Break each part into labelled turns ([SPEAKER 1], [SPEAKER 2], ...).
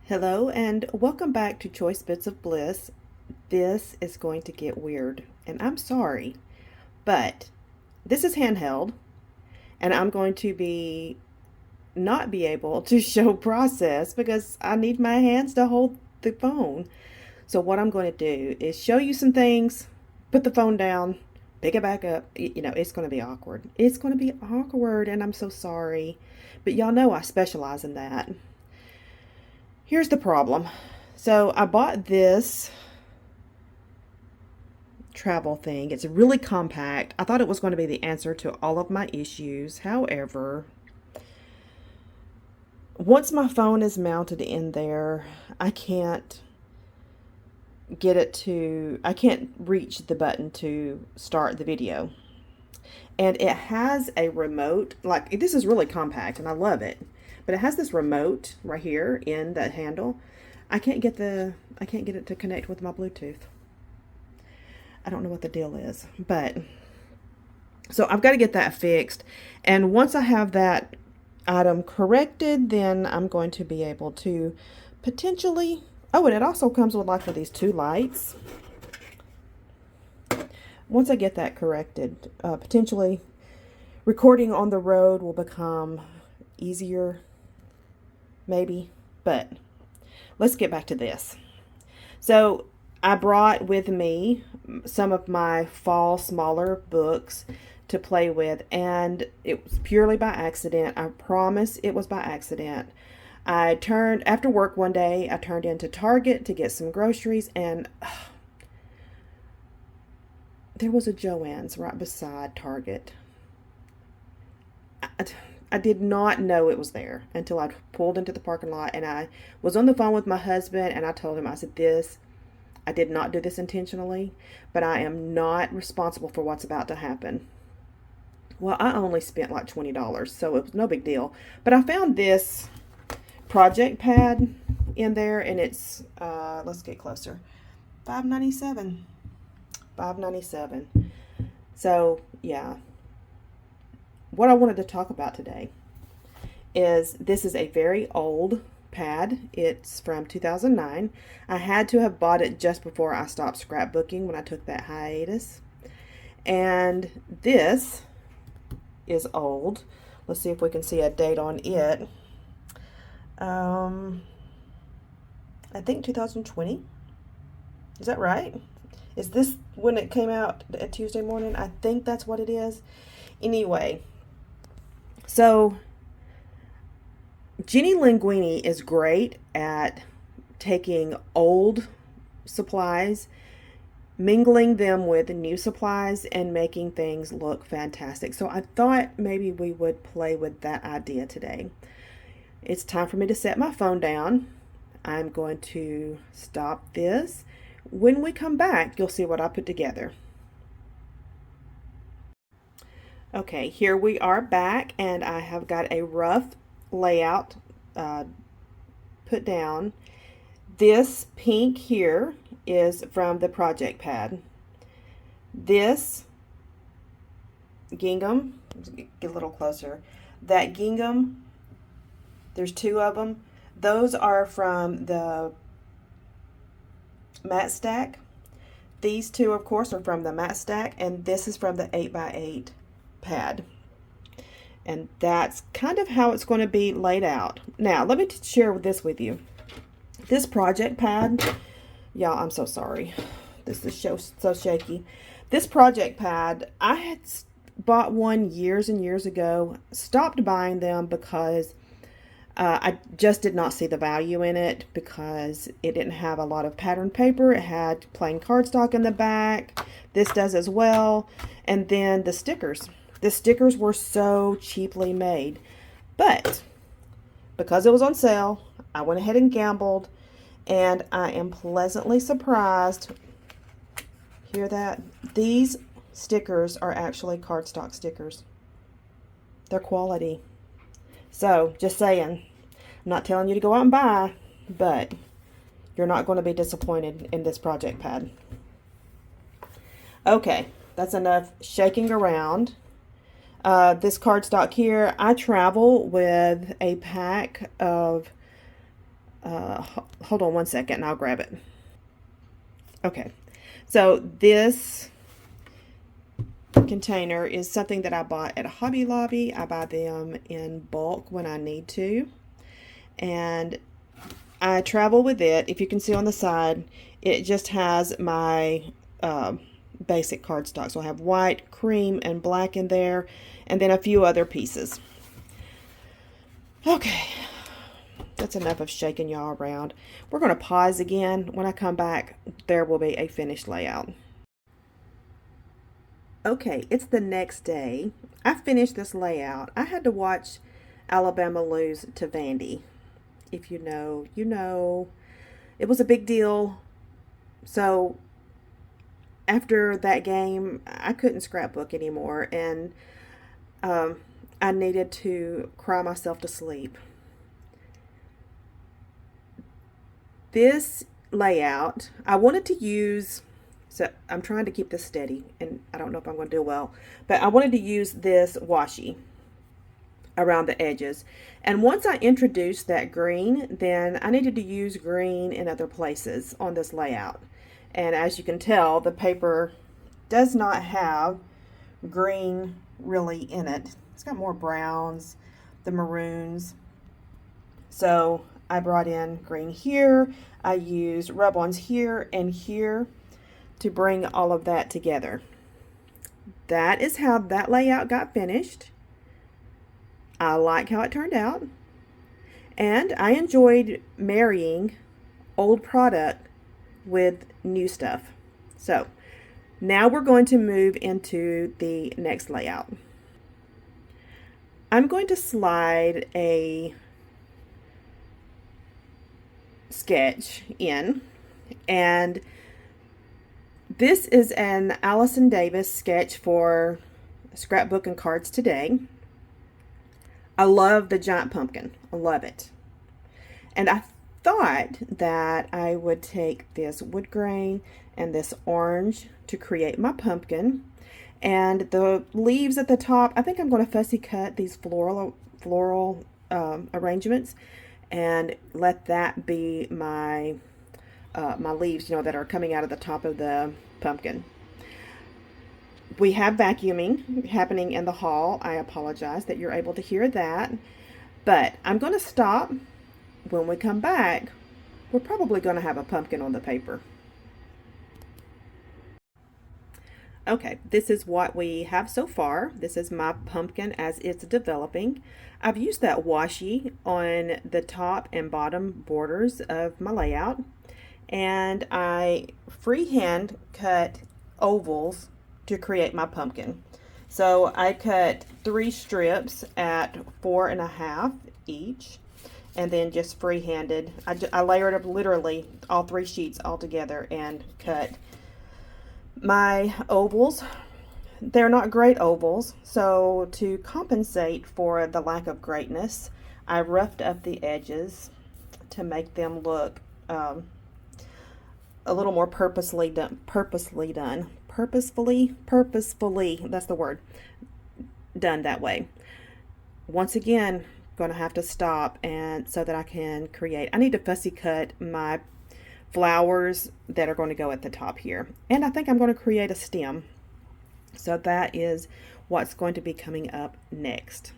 [SPEAKER 1] Hello and welcome back to Choice Bits of Bliss. This is going to get weird, and I'm sorry, but this is handheld, and I'm going to be not be able to show process because I need my hands to hold the phone. So what I'm going to do is show you some things, put the phone down, pick it back up. It's going to be awkward. It's going to be awkward, and I'm so sorry, but y'all know I specialize in that. Here's the problem. So I bought this travel thing. It's really compact. I thought it was going to be the answer to all of my issues. However, once my phone is mounted in there, I can't I can't reach the button to start the video. And it has a remote, like this is really compact and I love it. But it has this remote right here in that handle. I can't get it to connect with my Bluetooth. I don't know what the deal is, but so I've got to get that fixed. And once I have that item corrected, then I'm going to be able to potentially, oh, and it also comes with like these two lights. Once I get that corrected, potentially recording on the road will become easier, maybe, but let's get back to this. So I brought with me some of my fall smaller books to play with, and it was purely by accident. I promise it was by accident. After work one day, I turned into Target to get some groceries, and there was a Joann's right beside Target. I did not know it was there until I pulled into the parking lot, and I was on the phone with my husband, and I told him, I said, I did not do this intentionally, but I am not responsible for what's about to happen. Well, I only spent like $20, so it was no big deal. But I found this project pad in there, and it's, let's get closer, $5.97. $5.97. So, yeah. What I wanted to talk about today is this is a very old pad. It's from 2009. I had to have bought it just before I stopped scrapbooking when I took that hiatus. And this is old. Let's see if we can see a date on it. I think 2020. Is that right? Is this when it came out at Tuesday morning? I think that's what it is. Anyway, so Jenny Linguini is great at taking old supplies, mingling them with new supplies, and making things look fantastic. So I thought maybe we would play with that idea today. It's time for me to set my phone down. I'm going to stop this. When we come back, you'll see what I put together. Okay, here we are back, and I have got a rough layout put down. This pink here is from the project pad. This gingham, get a little closer, that gingham, there's two of them. Those are from the mat stack. These two, of course, are from the mat stack, and this is from the 8x8 pad. And that's kind of how it's going to be laid out. Now, let me share this with you. This project pad, y'all, I'm so sorry. This is so shaky. This project pad, I had bought one years and years ago, stopped buying them because I just did not see the value in it because it didn't have a lot of pattern paper. It had plain cardstock in the back. This does as well. And then the stickers. The stickers were so cheaply made. But because it was on sale, I went ahead and gambled. And I am pleasantly surprised. Hear that? These stickers are actually cardstock stickers. They're quality. So, just saying, I'm not telling you to go out and buy, but you're not going to be disappointed in this project pad. Okay, that's enough shaking around. This cardstock here, I travel with a pack of hold on one second and I'll grab it. Okay, so this container is something that I bought at Hobby Lobby. I buy them in bulk when I need to, and I travel with it. If you can see on the side, it just has my basic cardstock. So I have white, cream, and black in there, and then a few other pieces. Okay, that's enough of shaking y'all around. We're going to pause again. When I come back, there will be a finished layout. Okay, it's the next day. I finished this layout. I had to watch Alabama lose to Vandy. If you know, you know. It was a big deal. So after that game, I couldn't scrapbook anymore, and I needed to cry myself to sleep. This layout, I wanted to use, so I'm trying to keep this steady, and I don't know if I'm going to do well, but I wanted to use this washi around the edges. And once I introduced that green, then I needed to use green in other places on this layout. And as you can tell, the paper does not have green really in it. It's got more browns, the maroons. So I brought in green here. I used rub-ons here and here to bring all of that together. That is how that layout got finished. I like how it turned out, and I enjoyed marrying old product with new stuff. So now we're going to move into the next layout. I'm going to slide a sketch in, and this is an Allison Davis sketch for Scrapbook and Cards Today. I love the giant pumpkin. I love it. And I thought that I would take this wood grain and this orange to create my pumpkin. And the leaves at the top, I think I'm going to fussy cut these floral arrangements and let that be my my leaves, you know, that are coming out of the top of the pumpkin. We have vacuuming happening in the hall. I apologize that you're able to hear that, but I'm going to stop. When we come back, we're probably going to have a pumpkin on the paper. Okay, this is what we have so far. This is my pumpkin as it's developing. I've used that washi on the top and bottom borders of my layout, and I freehand cut ovals to create my pumpkin. So I cut 3 strips at 4.5 each, and then just freehanded. I layered up literally all 3 sheets all together and cut my ovals. They're not great ovals, so to compensate for the lack of greatness, I roughed up the edges to make them look a little more purposefully, that's the word, done that way. Once again, going to have to stop and so that I can create. I need to fussy cut my flowers that are going to go at the top here, and I think I'm going to create a stem. So that is what's going to be coming up next.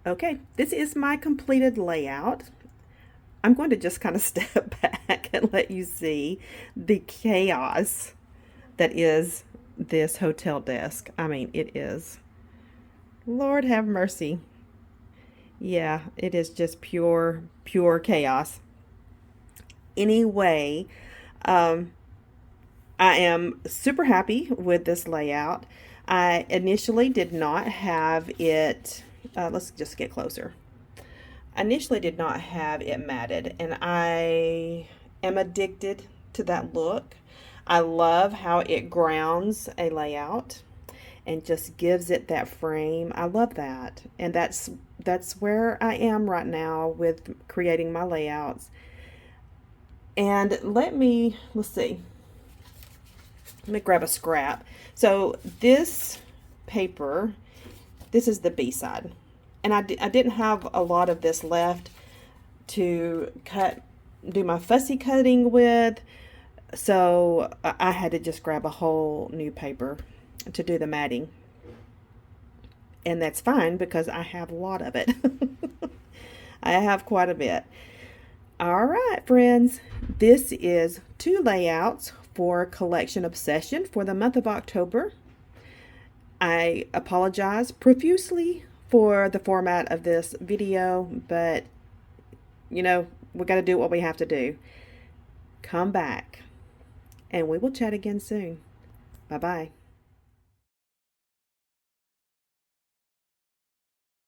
[SPEAKER 1] Okay, this is my completed layout. I'm going to just kind of step back and let you see the chaos that is this hotel desk. I mean, it is, Lord have mercy. Yeah, it is just pure chaos. Anyway, I am super happy with this layout. I initially did not have it, let's just get closer. I initially did not have it matted, and I am addicted to that look. I love how it grounds a layout and just gives it that frame. I love that, and that's where I am right now with creating my layouts. And let's see. Let me grab a scrap. So this paper, this is the B side. And I didn't have a lot of this left to do my fussy cutting with, so I had to just grab a whole new paper to do the matting. And that's fine because I have a lot of it. I have quite a bit. All right, friends, this is 2 layouts for Collection Obsession for the month of October. I apologize profusely for the format of this video, but we got to do what we have to do. Come back and we will chat again soon. Bye-bye.